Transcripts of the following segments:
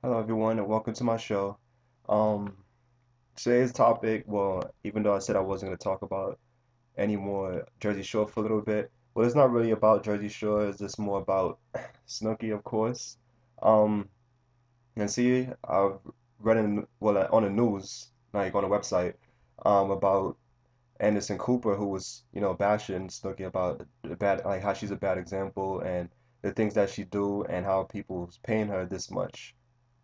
Hello everyone and welcome to my show. Um, Today's topic, well, even though I said I wasn't going to talk about any more Jersey Shore for a little bit, well, it's not really about Jersey Shore, it's just more about Snooki, of course. Um, and see, I've read on the news, like on a website, about Anderson Cooper, who was, bashing Snooki about the bad, like how she's a bad example and the things that she do and how people's paying her this much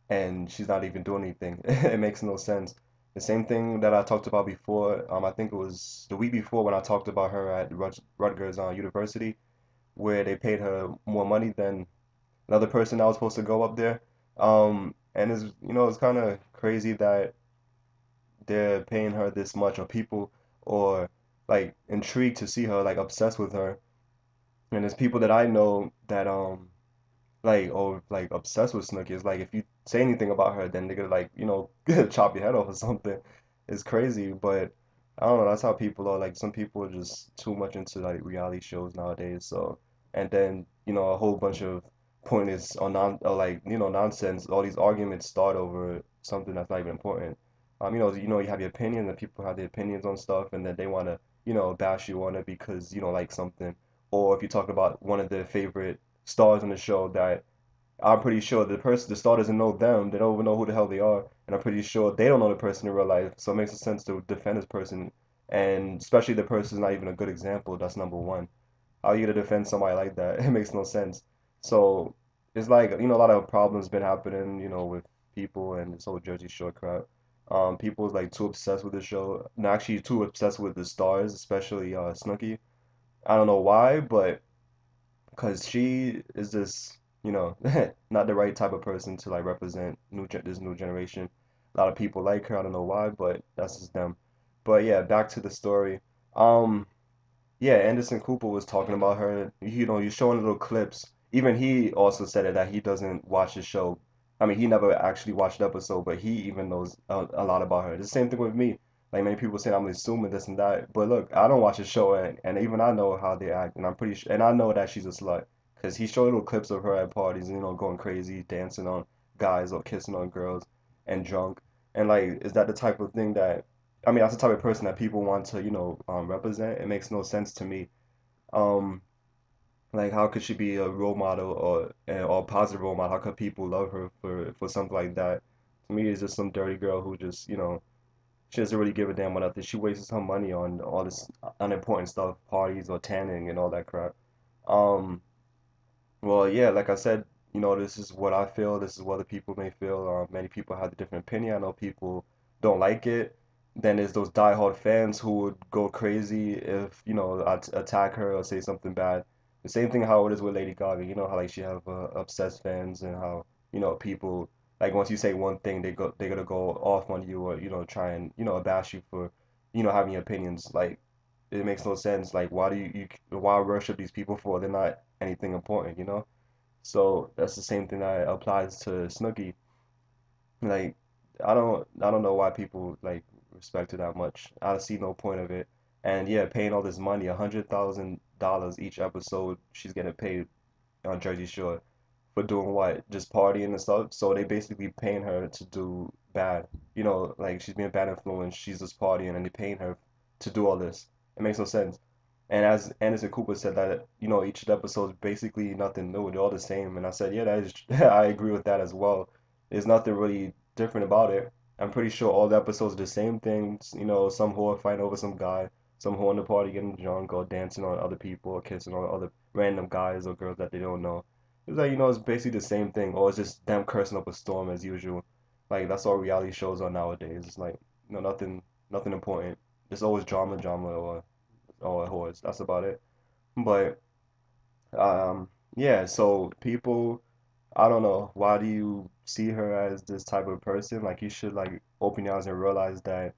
and she's not even doing anything. It makes no sense. The same thing that I talked about before, I think it was the week before when I talked about her at Rutgers University, where they paid her more money than another person that was supposed to go up there. And it's kind of crazy that they're paying her this much, or people, or like intrigued to see her, like obsessed with her. And there's people that I know that like or like obsessed with Snooki. It's like if you say anything about her, then they're gonna like chop your head off or something. It's crazy, but I don't know. That's how people are. Like some people are just too much into like reality shows nowadays. So and then a whole bunch of pointless or like nonsense. All these arguments start over something that's not even important. You have your opinion, and people have their opinions on stuff, and then they want to bash you on it because you don't like something. Or if you talk about one of their favorite stars in the show that I'm pretty sure the star doesn't know them. They don't even know who the hell they are, and I'm pretty sure they don't know the person in real life. So it makes sense to defend this person, and especially the person's not even a good example. That's number one. How are you gonna defend somebody like that? It makes no sense. So it's like a lot of problems been happening, with people and this whole Jersey Shore crap. People's like too obsessed with the show, and actually too obsessed with the stars, especially Snooki. I don't know why, but because she is just, not the right type of person to like represent this new generation. A lot of people like her. I don't know why, but that's just them. But yeah, back to the story. Um, yeah, Anderson Cooper was talking about her. You're showing little clips. Even he also said it that he doesn't watch the show. I mean, he never actually watched the episode, but he even knows a lot about her. The same thing with me. Like many people say, I'm assuming this and that. But look, I don't watch the show, and even I know how they act, and I'm pretty sure, and I know that she's a slut because he showed little clips of her at parties, going crazy, dancing on guys or kissing on girls, and drunk. And like, is that the type of thing that I mean, that's the type of person that people want to, represent. It makes no sense to me. Um, like, how could she be a role model or a positive role model? How could people love her for something like that? To me, it's just some dirty girl who just, she doesn't really give a damn about nothing. She wastes her money on all this unimportant stuff, parties or tanning and all that crap. Um, well, yeah, like I said, this is what I feel. This is what other people may feel. Many people have a different opinion. I know people don't like it. Then there's those diehard fans who would go crazy if, attack her or say something bad. The same thing how it is with Lady Gaga. You know how like she have obsessed fans and how, people like once you say one thing, they're gonna go off on you or, try and, bash you for, having your opinions. Like it makes no sense. Like why do why worship these people for? They're not anything important. So that's the same thing that applies to Snooki. Like I don't know why people like respect her that much. I see no point of it. And yeah, paying all this money, $100,000 each episode, she's getting paid on Jersey Shore for doing what? Just partying and stuff. So they basically paying her to do bad. Like she's being bad influence. She's just partying, and they paying her to do all this. It makes no sense. And as Anderson Cooper said that, each episode is basically nothing new. They're all the same. And I said, yeah, that is, I agree with that as well. There's nothing really different about it. I'm pretty sure all the episodes are the same things. Some whore fighting over some guy, some whore in the party getting drunk or dancing on other people or kissing on other random guys or girls that they don't know. It's like, it's basically the same thing. Or it's just them cursing up a storm as usual. Like that's all reality shows are nowadays. It's like, nothing important. There's always drama, or whores. That's about it. But yeah, so people, I don't know, why do you see her as this type of person? Like you should like open your eyes and realize that,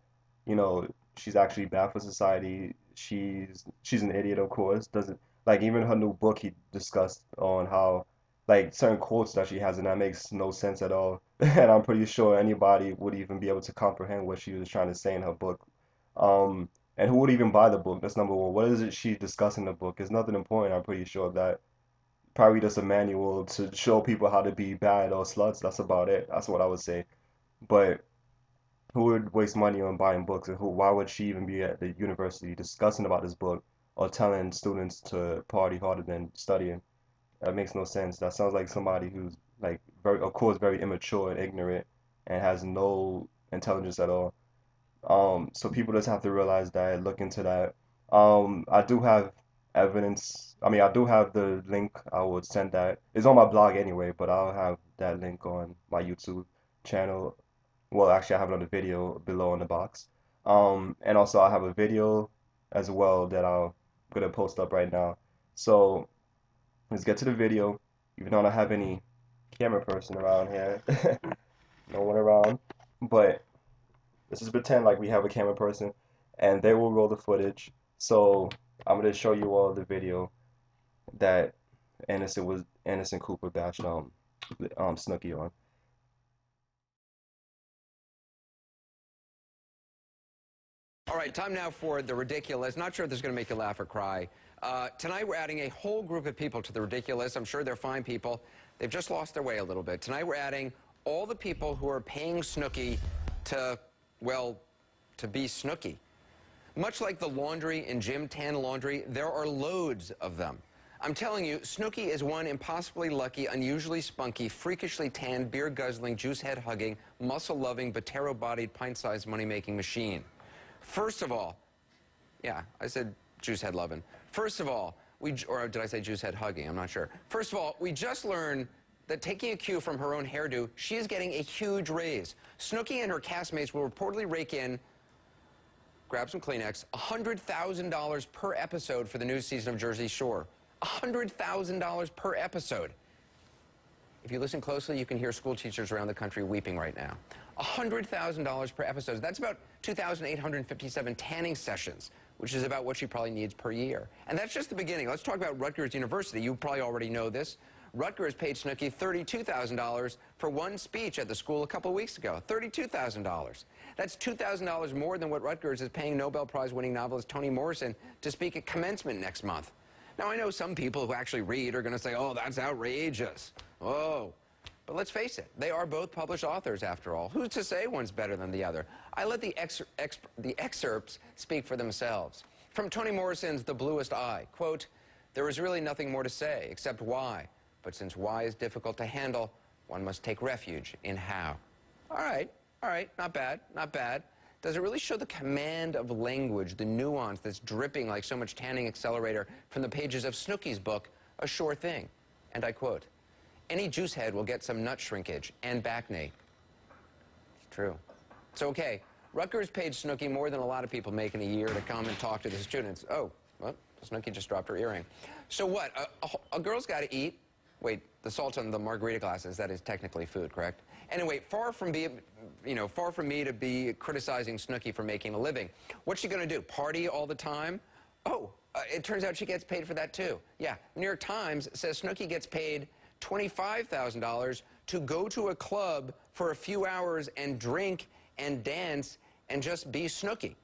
she's actually bad for society. She's an idiot, of course. Doesn't like even her new book he discussed on how like certain quotes that she has and that makes no sense at all. And I'm pretty sure anybody would even be able to comprehend what she was trying to say in her book. And who would even buy the book? That's number one. What is it she discussing in the book? It's nothing important, I'm pretty sure of that. probably just a manual to show people how to be bad or sluts. That's about it. That's what I would say. But who would waste money on buying books, and why would she even be at the university discussing about this book or telling students to party harder than studying? That makes no sense. That sounds like somebody who's like very, of course, very immature and ignorant and has no intelligence at all. So people just have to realize that, look into that. I do have evidence. I mean, I do have the link. I would send that. It's on my blog anyway, but I'll have that link on my YouTube channel. Well, actually, I have it on the video below in the box. And also I have a video as well that I'm gonna post up right now. So let's get to the video. Even though I don't have any camera person around here, no one around, but let's just pretend like we have a camera person, and they will roll the footage. So I'm gonna show you all the video that Anderson Cooper bashed Snooki on. All right, time now for the ridiculous. Not sure if this is going to make you laugh or cry. Tonight we're adding a whole group of people to the ridiculous. I'm sure they're fine people. They've just lost their way a little bit. Tonight we're adding all the people who are paying Snooki to, well, to be Snooki. Much like the laundry in Gym Tan Laundry, there are loads of them. I'm telling you, Snooki is one impossibly lucky, unusually spunky, freakishly tanned, beer-guzzling, juice-head-hugging, muscle-loving, Botero-bodied, pint-sized money-making machine. First of all, yeah, I said juice head loving. First of all, or did I say juice head hugging? I'm not sure. First of all, we just learned that taking a cue from her own hairdo, she is getting a huge raise. Snooki and her castmates will reportedly rake in, grab some Kleenex, $100,000 per episode for the new season of Jersey Shore. $100,000 per episode. If you listen closely, you can hear school teachers around the country weeping right now. $100,000 per episode. That's about 2,857 tanning sessions, which is about what she probably needs per year. And that's just the beginning. Let's talk about Rutgers University. You probably already know this. Rutgers paid Snooki $32,000 for one speech at the school a couple of weeks ago. $32,000. That's $2,000 more than what Rutgers is paying Nobel Prize winning novelist Toni Morrison to speak at commencement next month. Now, I know some people who actually read are going to say, oh, that's outrageous. Oh. But let's face it, they are both published authors, after all. Who's to say one's better than the other? I let the excerpts speak for themselves. From Toni Morrison's The Bluest Eye, quote, there is really nothing more to say except why. But since why is difficult to handle, one must take refuge in how. All right, not bad, not bad. Does it really show the command of language, the nuance that's dripping like so much tanning accelerator from the pages of Snooki's book, A Sure Thing? And I quote, any juice head will get some nut shrinkage and bacne. It's true. It's okay. Rutgers paid Snooki more than a lot of people make in a year to come and talk to the students. Oh, well, Snooki just dropped her earring. So what? A girl's got to eat. Wait, the salt on the margarita glasses, that is technically food, correct? Anyway, far from me to be criticizing Snooki for making a living. What's she going to do? Party all the time? Oh, it turns out she gets paid for that too. Yeah, New York Times says Snooki gets paid $25,000 to go to a club for a few hours and drink and dance and just be Snooki.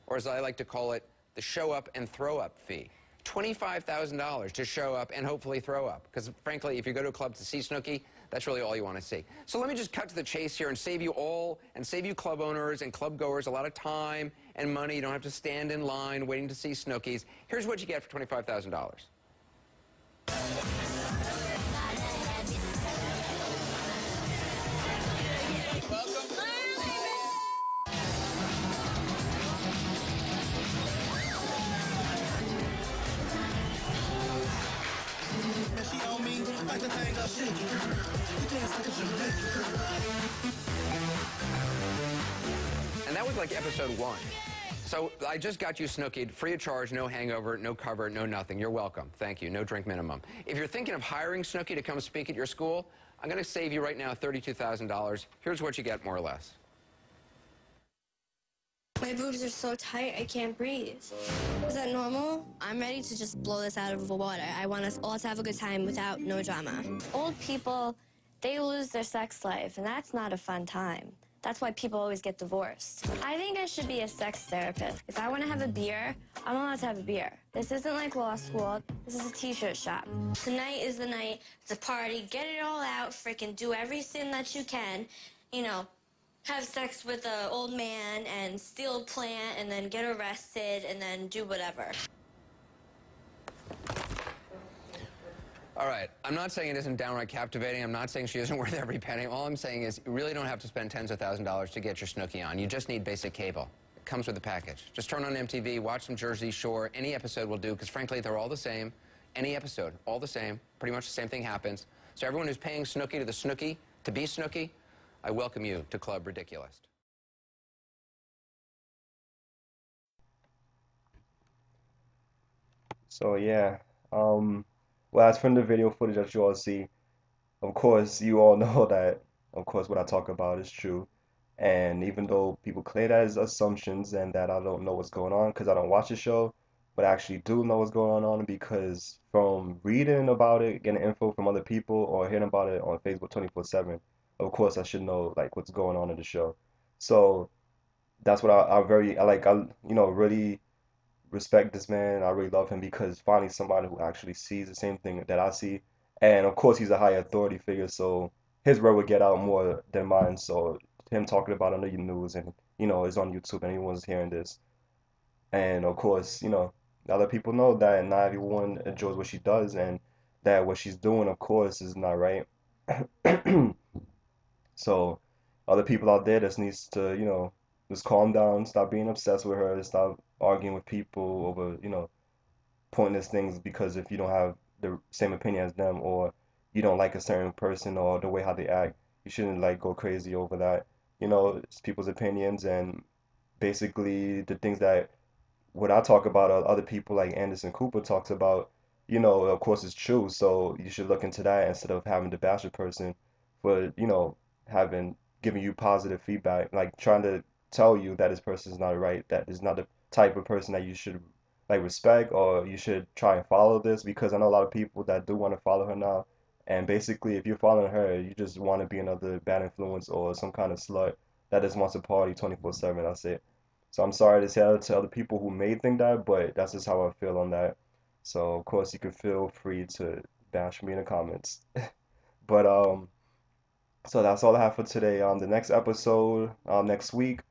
Or as I like to call it, the show up and throw up fee. $25,000 to show up and hopefully throw up. Because frankly, if you go to a club to see Snooki, that's really all you want to see. So let me just cut to the chase here and save you all, and save you club owners and club goers a lot of time and money. You don't have to stand in line waiting to see Snooki's. Here's what you get for $25,000. And that was like episode 1. So I just got you Snooki'd, free of charge, no hangover, no cover, no nothing. You're welcome. Thank you. No drink minimum. If you're thinking of hiring Snooki to come speak at your school, I'm going to save you right now $32,000. Here's what you get, more or less. My boobs are so tight, I can't breathe. Is that normal? I'm ready to just blow this out of the water. I want us all to have a good time without no drama. Old people, they lose their sex life, and that's not a fun time. That's why people always get divorced. I think I should be a sex therapist. If I want to have a beer, I'm allowed to have a beer. This isn't like law school. This is a t-shirt shop. Tonight is the night to party, get it all out, freaking do everything that you can, you know, have sex with an old man and steal a plant and then get arrested and then do whatever. All right. I'm not saying it isn't downright captivating. I'm not saying she isn't worth every penny. All I'm saying is you really don't have to spend tens of thousands of dollars to get your Snooki on. You just need basic cable. It comes with the package. Just turn on MTV, watch some Jersey Shore. Any episode will do, because frankly, they're all the same. Any episode, all the same. Pretty much the same thing happens. So everyone who's paying Snooki to the Snooki, to be Snooki, I welcome you to Club Ridiculous. So yeah, well, as from the video footage that you all see, of course, you all know that, of course, what I talk about is true. And even though people claim that as assumptions and that I don't know what's going on because I don't watch the show, but I actually do know what's going on because from reading about it, getting info from other people, or hearing about it on Facebook 24/7, of course, I should know like what's going on in the show. So that's what I like, really respect this man. I really love him because finally somebody who actually sees the same thing that I see. And of course, he's a high authority figure, so his word would get out more than mine. So him talking about it on the news and is on YouTube and everyone's hearing this. And of course, other people know that not everyone enjoys what she does and that what she's doing, of course, is not right. So other people out there just needs to, just calm down, stop being obsessed with her, stop arguing with people over, pointless things because if you don't have the same opinion as them or you don't like a certain person or the way how they act, you shouldn't like go crazy over that. It's people's opinions and basically the things that what I talk about other people like Anderson Cooper talks about, of course it's true. So you should look into that instead of having to bash a person for, having giving you positive feedback, like trying to tell you that this person is not right, that is not the type of person that you should like respect or you should try and follow this because I know a lot of people that do want to follow her now. And basically if you're following her, you just want to be another bad influence or some kind of slut that just wants to party 24/7. That's it. So I'm sorry to say that to other people who may think that, but that's just how I feel on that. So of course you can feel free to bash me in the comments. But so that's all I have for today. The next episode, next week,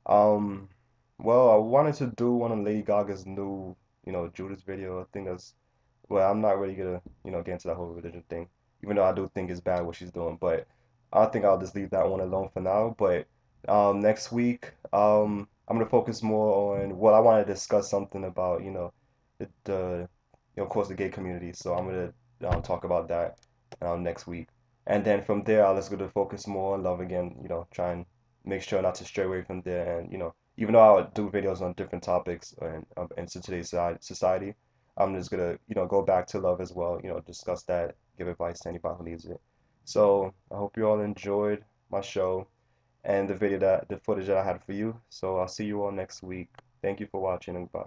um, well, I wanted to do one of Lady Gaga's new, Judas video. I think that's, well, I'm not really gonna, get into that whole religion thing, even though I do think it's bad what she's doing. But I think I'll just leave that one alone for now. But next week, I'm gonna focus more on, well, I want to discuss something about, of course, the gay community. So I'm gonna talk about that next week. And then from there, I'll just go to focus more on love again, try and make sure not to stray away from there. And, even though I would do videos on different topics and to today's society, I'm just gonna, go back to love as well, discuss that, give advice to anybody who needs it. So I hope you all enjoyed my show and the footage that I had for you. So I'll see you all next week. Thank you for watching and bye.